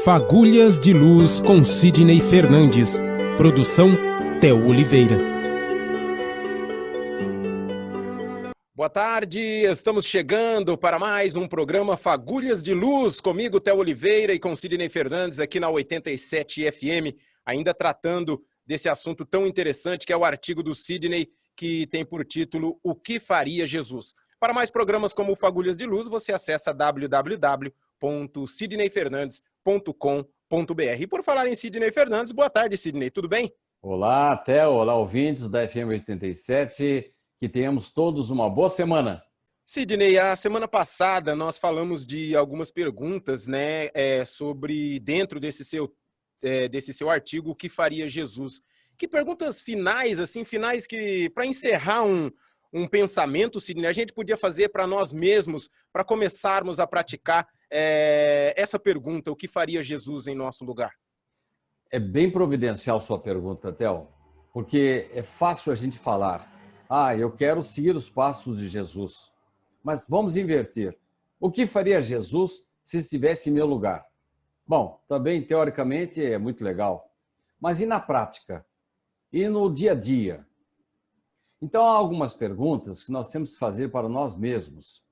Fagulhas de Luz com Sidney Fernandes. Produção Theo Oliveira. Boa tarde, estamos chegando para mais um programa Fagulhas de Luz, comigo, Theo Oliveira, e com Sidney Fernandes aqui na 87 FM, ainda tratando desse assunto tão interessante que é o artigo do Sidney, que tem por título O que faria Jesus? Para mais programas como o Fagulhas de Luz, você acessa www.sidneyfernandes.com.br. E por falar em Sidney Fernandes, boa tarde, Sidney, tudo bem? Olá, Theo, olá, ouvintes da FM 87, que tenhamos todos uma boa semana. Sidney, a semana passada nós falamos de algumas perguntas, né, sobre dentro desse seu artigo, o que faria Jesus? Que perguntas finais, assim, finais que, para encerrar um pensamento, Sidney, a gente podia fazer para nós mesmos, para começarmos a praticar essa pergunta, o que faria Jesus em nosso lugar? É bem providencial sua pergunta, Theo, porque é fácil a gente falar, eu quero seguir os passos de Jesus. Mas vamos inverter. O que faria Jesus se estivesse em meu lugar? Bom, também teoricamente é muito legal, mas e na prática? E no dia a dia? Então há algumas perguntas que nós temos que fazer para nós mesmos.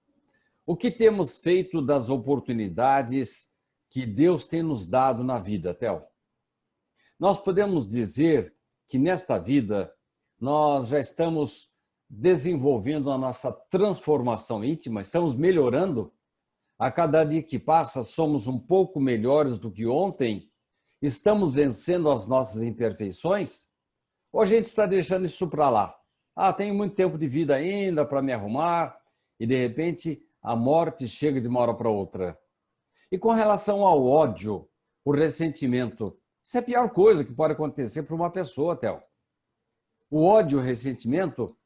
O que temos feito das oportunidades que Deus tem nos dado na vida, Theo? Nós podemos dizer que nesta vida nós já estamos desenvolvendo a nossa transformação íntima, estamos melhorando. A cada dia que passa, somos um pouco melhores do que ontem, estamos vencendo as nossas imperfeições, ou a gente está deixando isso para lá? Tenho muito tempo de vida ainda para me arrumar, e de repente a morte chega de uma hora para outra. E com relação ao ódio, o ressentimento, isso é a pior coisa que pode acontecer para uma pessoa, Theo. O ódio e o ressentimento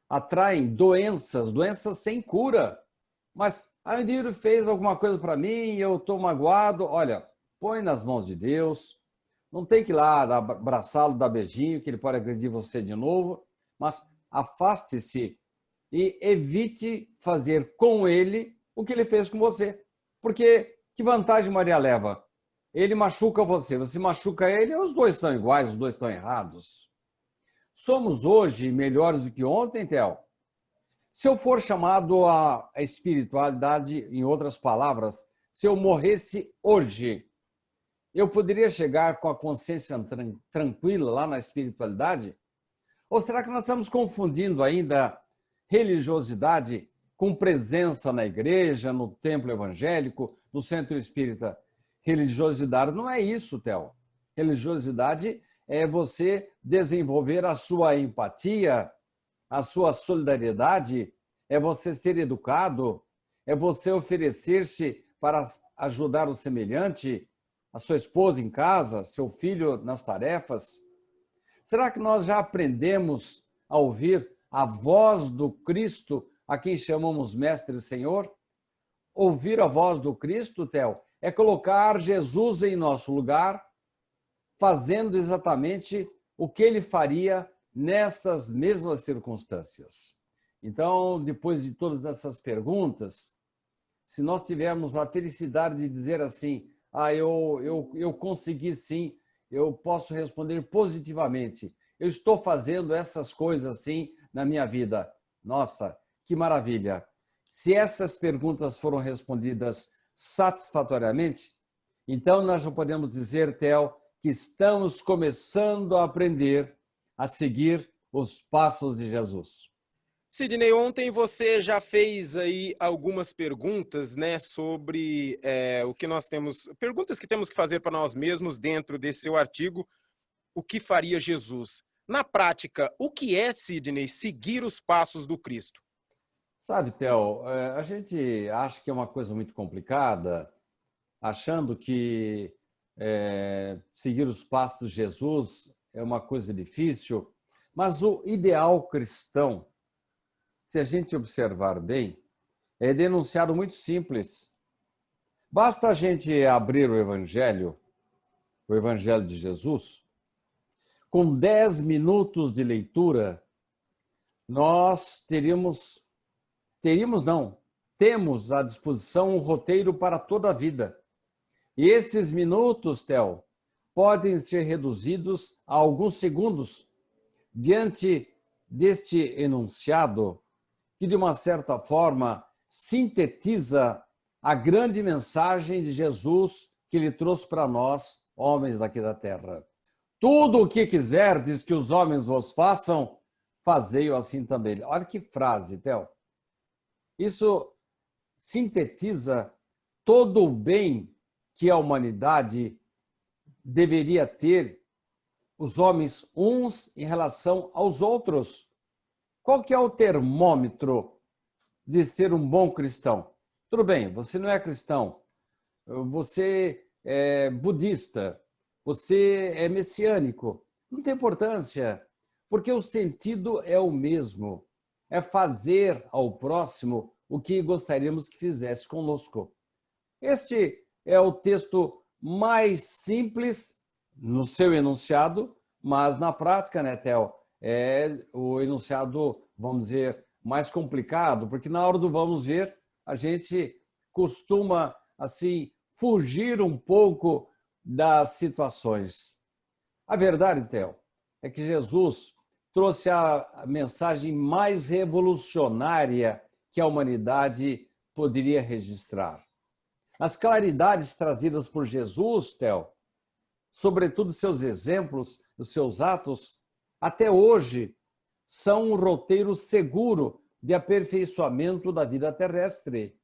atraem doenças sem cura. Mas o indivíduo fez alguma coisa para mim e eu estou magoado. Olha, põe nas mãos de Deus. Não tem que ir lá abraçá-lo, dar beijinho, que ele pode agredir você de novo. Mas afaste-se e evite fazer com ele o que ele fez com você. Porque que vantagem Maria leva? Ele machuca você, você machuca ele, os dois são iguais, os dois estão errados. Somos hoje melhores do que ontem, Theo? Se eu for chamado à espiritualidade, em outras palavras, se eu morresse hoje, eu poderia chegar com a consciência tranquila lá na espiritualidade? Ou será que nós estamos confundindo ainda religiosidade com presença na igreja, no templo evangélico, no centro espírita? Religiosidade não é isso, Theo. Religiosidade é você desenvolver a sua empatia, a sua solidariedade, é você ser educado, é você oferecer-se para ajudar o semelhante, a sua esposa em casa, seu filho nas tarefas. Será que nós já aprendemos a ouvir a voz do Cristo, a quem chamamos Mestre e Senhor? Ouvir a voz do Cristo, Theo, é colocar Jesus em nosso lugar, fazendo exatamente o que ele faria nessas mesmas circunstâncias. Então, depois de todas essas perguntas, se nós tivermos a felicidade de dizer assim, eu consegui sim, eu posso responder positivamente, eu estou fazendo essas coisas sim na minha vida. Nossa, que maravilha! Se essas perguntas foram respondidas satisfatoriamente, então nós já podemos dizer, Theo, que estamos começando a aprender a seguir os passos de Jesus. Sidney, ontem você já fez aí algumas perguntas, né, sobre o que nós temos, perguntas que temos que fazer para nós mesmos dentro desse seu artigo, o que faria Jesus? Na prática, o que é, Sidney, seguir os passos do Cristo? Sabe, Theo, a gente acha que é uma coisa muito complicada, achando que seguir os passos de Jesus é uma coisa difícil, mas o ideal cristão, se a gente observar bem, é denunciado muito simples. Basta a gente abrir o Evangelho de Jesus, com 10 minutos de leitura, nós temos à disposição um roteiro para toda a vida. E esses minutos, Theo, podem ser reduzidos a alguns segundos diante deste enunciado que, de uma certa forma, sintetiza a grande mensagem de Jesus que ele trouxe para nós, homens daqui da terra. Tudo o que quiserdes que os homens vos façam, fazei-o assim também. Olha que frase, Theo. Isso sintetiza todo o bem que a humanidade deveria ter, os homens uns em relação aos outros. Qual que é o termômetro de ser um bom cristão? Tudo bem, você não é cristão, você é budista, você é messiânico. Não tem importância, porque o sentido é o mesmo. É fazer ao próximo o que gostaríamos que fizesse conosco. Este é o texto mais simples no seu enunciado, mas na prática, né, Theo, é o enunciado, vamos dizer, mais complicado, porque na hora do vamos ver, a gente costuma, assim, fugir um pouco das situações. A verdade, Theo, é que Jesus trouxe a mensagem mais revolucionária que a humanidade poderia registrar. As claridades trazidas por Jesus, Theo, sobretudo seus exemplos, os seus atos, até hoje são um roteiro seguro de aperfeiçoamento da vida terrestre.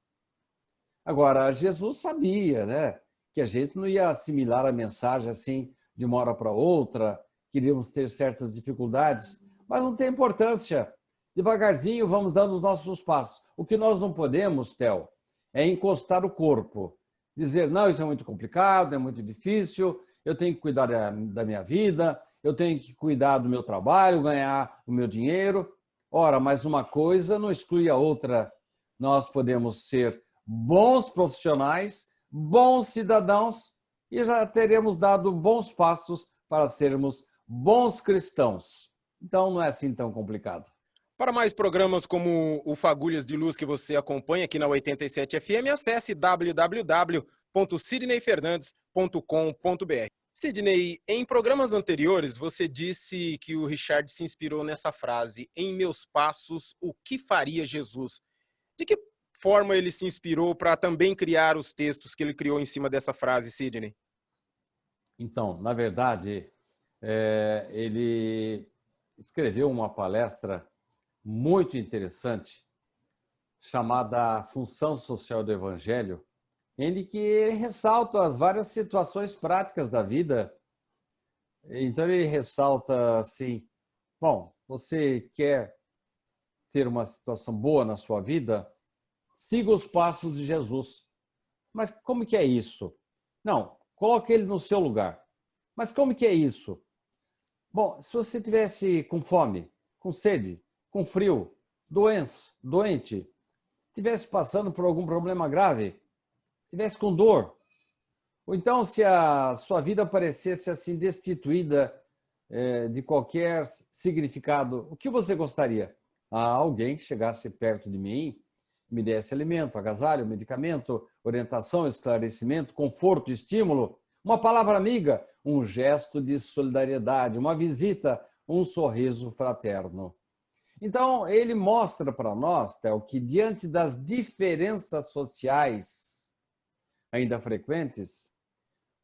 Agora, Jesus sabia, né, que a gente não ia assimilar a mensagem assim de uma hora para outra, queríamos ter certas dificuldades, mas não tem importância. Devagarzinho vamos dando os nossos passos. O que nós não podemos, Theo, é encostar o corpo, dizer, não, isso é muito complicado, é muito difícil, eu tenho que cuidar da minha vida, eu tenho que cuidar do meu trabalho, ganhar o meu dinheiro. Ora, mas uma coisa não exclui a outra. Nós podemos ser bons profissionais, bons cidadãos e já teremos dado bons passos para sermos bons cristãos. Então, não é assim tão complicado. Para mais programas como o Fagulhas de Luz que você acompanha aqui na 87 FM, acesse www.sidneyfernandes.com.br. Sidney, em programas anteriores você disse que o Richard se inspirou nessa frase, em meus passos, o que faria Jesus? De que forma ele se inspirou para também criar os textos que ele criou em cima dessa frase, Sidney? Então, na verdade, ele escreveu uma palestra muito interessante, chamada Função Social do Evangelho, em que ressalta as várias situações práticas da vida. Então ele ressalta assim, bom, você quer ter uma situação boa na sua vida? Siga os passos de Jesus. Mas como que é isso? Não, coloque ele no seu lugar. Mas como que é isso? Bom, se você tivesse com fome, com sede, com frio, doente, estivesse passando por algum problema grave, estivesse com dor, ou então se a sua vida parecesse assim destituída de qualquer significado, o que você gostaria? Alguém que chegasse perto de mim, me desse alimento, agasalho, medicamento, orientação, esclarecimento, conforto, estímulo, uma palavra amiga, um gesto de solidariedade, uma visita, um sorriso fraterno. Então, ele mostra para nós, Theo, que diante das diferenças sociais ainda frequentes,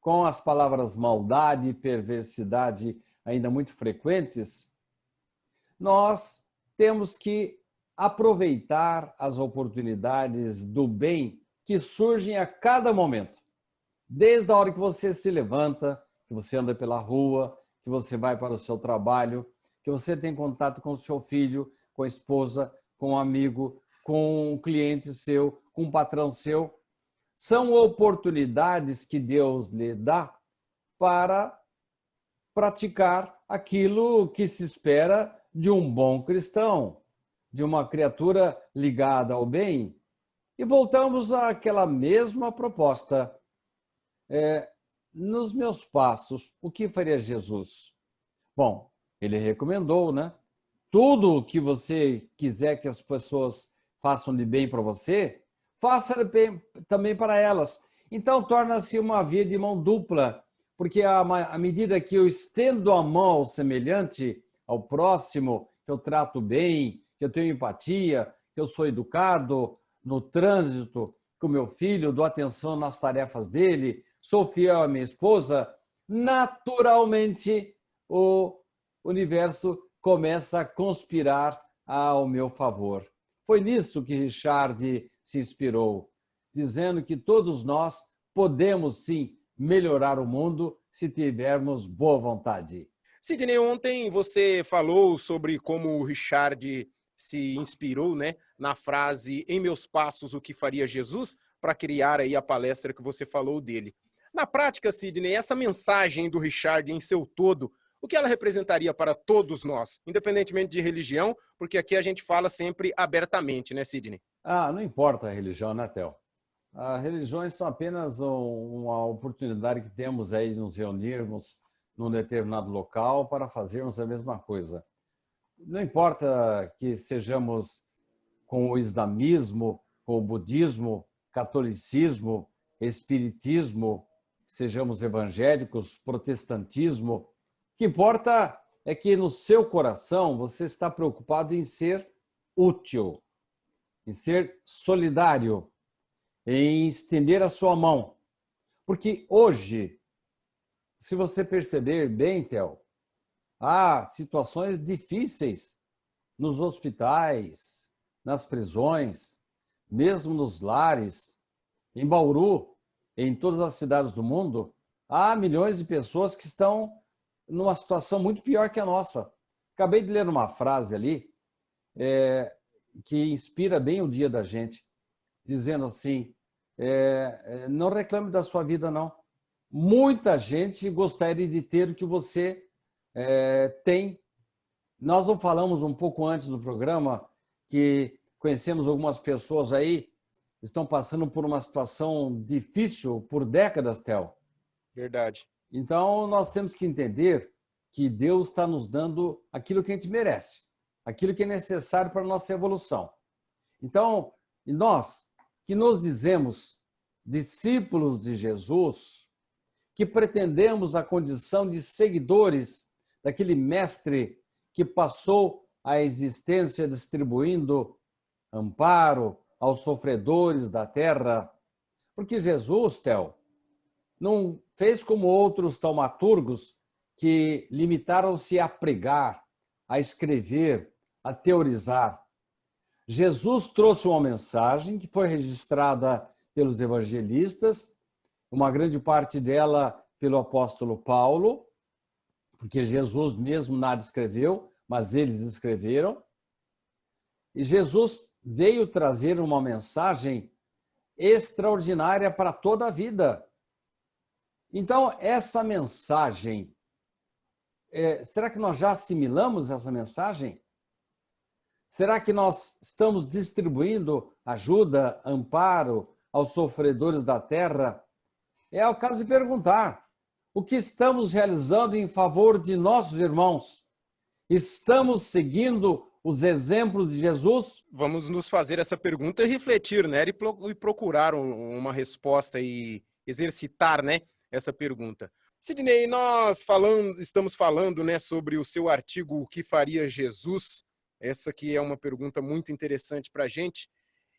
com as palavras maldade e perversidade ainda muito frequentes, nós temos que aproveitar as oportunidades do bem que surgem a cada momento. Desde a hora que você se levanta, que você anda pela rua, que você vai para o seu trabalho, que você tem contato com o seu filho, com a esposa, com um amigo, com um cliente seu, com um patrão seu. São oportunidades que Deus lhe dá para praticar aquilo que se espera de um bom cristão, de uma criatura ligada ao bem. E voltamos àquela mesma proposta. Nos meus passos, o que faria Jesus? Bom, ele recomendou, né? Tudo o que você quiser que as pessoas façam de bem para você, faça de bem também para elas. Então, torna-se uma via de mão dupla, porque à medida que eu estendo a mão ao semelhante, ao próximo, que eu trato bem, que eu tenho empatia, que eu sou educado no trânsito com meu filho, dou atenção nas tarefas dele, sou fiel à minha esposa, naturalmente o universo começa a conspirar ao meu favor. Foi nisso que Richard se inspirou, dizendo que todos nós podemos sim melhorar o mundo se tivermos boa vontade. Sidney, ontem você falou sobre como o Richard se inspirou, né, na frase "Em meus passos, o que faria Jesus?", para criar aí a palestra que você falou dele. Na prática, Sidney, essa mensagem do Richard em seu todo, o que ela representaria para todos nós, independentemente de religião, porque aqui a gente fala sempre abertamente, né, Sidney? Não importa a religião, né, Theo? As religiões são apenas uma oportunidade que temos aí de nos reunirmos num determinado local para fazermos a mesma coisa. Não importa que sejamos com o islamismo, com o budismo, catolicismo, espiritismo, sejamos evangélicos, protestantismo. O que importa é que no seu coração você está preocupado em ser útil, em ser solidário, em estender a sua mão. Porque hoje, se você perceber bem, Theo, há situações difíceis nos hospitais, nas prisões, mesmo nos lares, em Bauru, em todas as cidades do mundo, há milhões de pessoas que estão numa situação muito pior que a nossa. Acabei de ler uma frase ali que inspira bem o dia da gente, dizendo assim, não reclame da sua vida, não. Muita gente gostaria de ter o que você tem. Nós não falamos um pouco antes do programa que conhecemos algumas pessoas aí que estão passando por uma situação difícil por décadas, Theo. Verdade. Então, nós temos que entender que Deus está nos dando aquilo que a gente merece, aquilo que é necessário para a nossa evolução. Então, nós que nos dizemos discípulos de Jesus, que pretendemos a condição de seguidores daquele mestre que passou a existência distribuindo amparo aos sofredores da terra. Porque Jesus, Theo, não fez como outros taumaturgos que limitaram-se a pregar, a escrever, a teorizar. Jesus trouxe uma mensagem que foi registrada pelos evangelistas, uma grande parte dela pelo apóstolo Paulo, porque Jesus mesmo nada escreveu, mas eles escreveram. E Jesus veio trazer uma mensagem extraordinária para toda a vida. Então, essa mensagem, será que nós já assimilamos essa mensagem? Será que nós estamos distribuindo ajuda, amparo aos sofredores da terra? É o caso de perguntar: o que estamos realizando em favor de nossos irmãos? Estamos seguindo os exemplos de Jesus? Vamos nos fazer essa pergunta e refletir, né? E procurar uma resposta e exercitar, né, essa pergunta. Sidney, estamos falando, né, sobre o seu artigo "O que faria Jesus?". Essa aqui é uma pergunta muito interessante para a gente.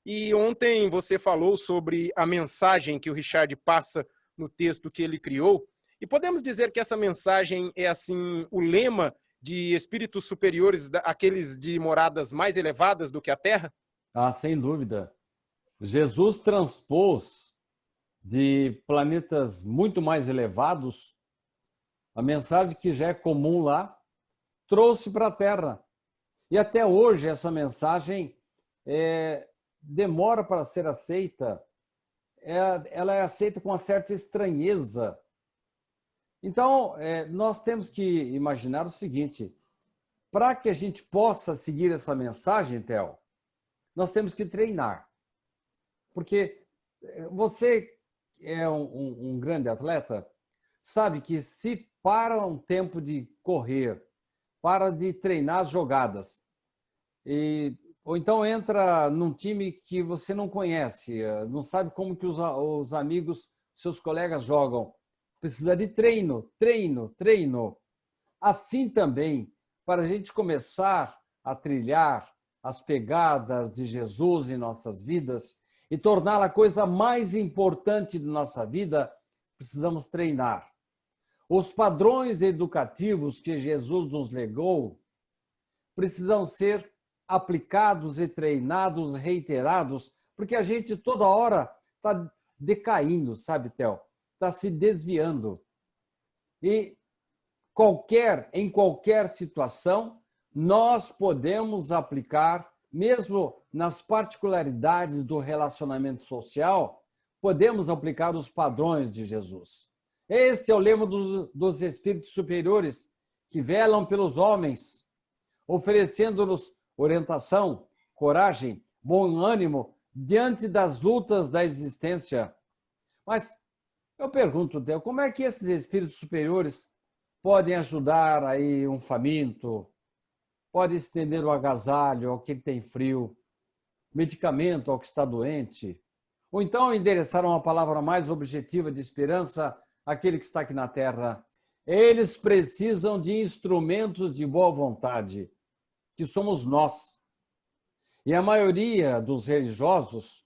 E ontem você falou sobre a mensagem que o Richard passa no texto que ele criou. E podemos dizer que essa mensagem é, assim, o lema de espíritos superiores, aqueles de moradas mais elevadas do que a Terra? Sem dúvida. Jesus transpôs de planetas muito mais elevados a mensagem que já é comum lá, trouxe para a Terra. E até hoje essa mensagem demora para ser aceita. Ela é aceita com uma certa estranheza. Então, nós temos que imaginar o seguinte: para que a gente possa seguir essa mensagem, Theo, nós temos que treinar. Porque você é um grande atleta, sabe que se para um tempo de correr, para de treinar as jogadas, ou então entra num time que você não conhece, não sabe como que os amigos seus colegas jogam. Precisa de treino, treino, treino. Assim também, para a gente começar a trilhar as pegadas de Jesus em nossas vidas e torná-la a coisa mais importante de nossa vida, precisamos treinar. Os padrões educativos que Jesus nos legou precisam ser aplicados e treinados, reiterados, porque a gente toda hora está decaindo, sabe, Theo? Está se desviando. E em qualquer situação, nós podemos aplicar, mesmo nas particularidades do relacionamento social, podemos aplicar os padrões de Jesus. Este é o lema dos espíritos superiores que velam pelos homens, oferecendo-nos orientação, coragem, bom ânimo diante das lutas da existência. Mas eu pergunto, Theo, como é que esses espíritos superiores podem ajudar aí um faminto, pode estender o agasalho ao que tem frio, medicamento ao que está doente, ou então endereçar uma palavra mais objetiva de esperança àquele que está aqui na Terra? Eles precisam de instrumentos de boa vontade, que somos nós. E a maioria dos religiosos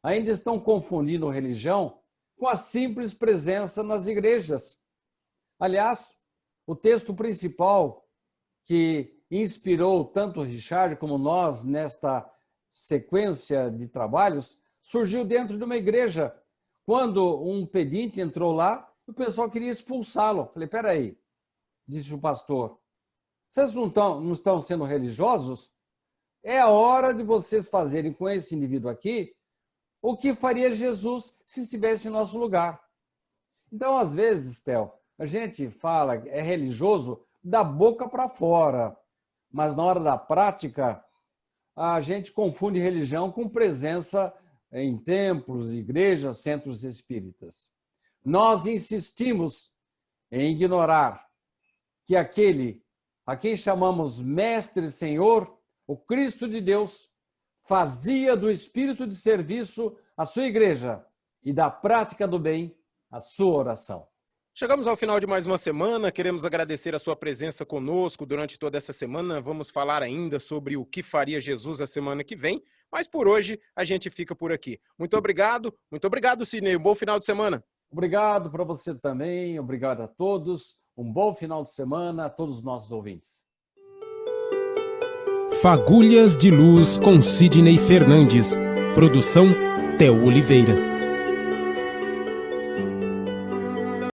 ainda estão confundindo religião com a simples presença nas igrejas. Aliás, o texto principal que inspirou tanto Richard como nós nesta sequência de trabalhos surgiu dentro de uma igreja. Quando um pedinte entrou lá, o pessoal queria expulsá-lo. Falei, peraí, disse o pastor, vocês não estão sendo religiosos? É a hora de vocês fazerem com esse indivíduo aqui o que faria Jesus se estivesse em nosso lugar. Então, às vezes, Theo, a gente fala, é religioso da boca para fora, mas na hora da prática, a gente confunde religião com presença em templos, igrejas, centros espíritas. Nós insistimos em ignorar que aquele a quem chamamos Mestre Senhor, o Cristo de Deus, fazia do espírito de serviço a sua igreja e da prática do bem a sua oração. Chegamos ao final de mais uma semana, queremos agradecer a sua presença conosco durante toda essa semana. Vamos falar ainda sobre o que faria Jesus a semana que vem, mas por hoje a gente fica por aqui. Muito obrigado, Sidney. Um bom final de semana. Obrigado para você também, obrigado a todos. Um bom final de semana a todos os nossos ouvintes. Fagulhas de Luz com Sidney Fernandes. Produção Theo Oliveira.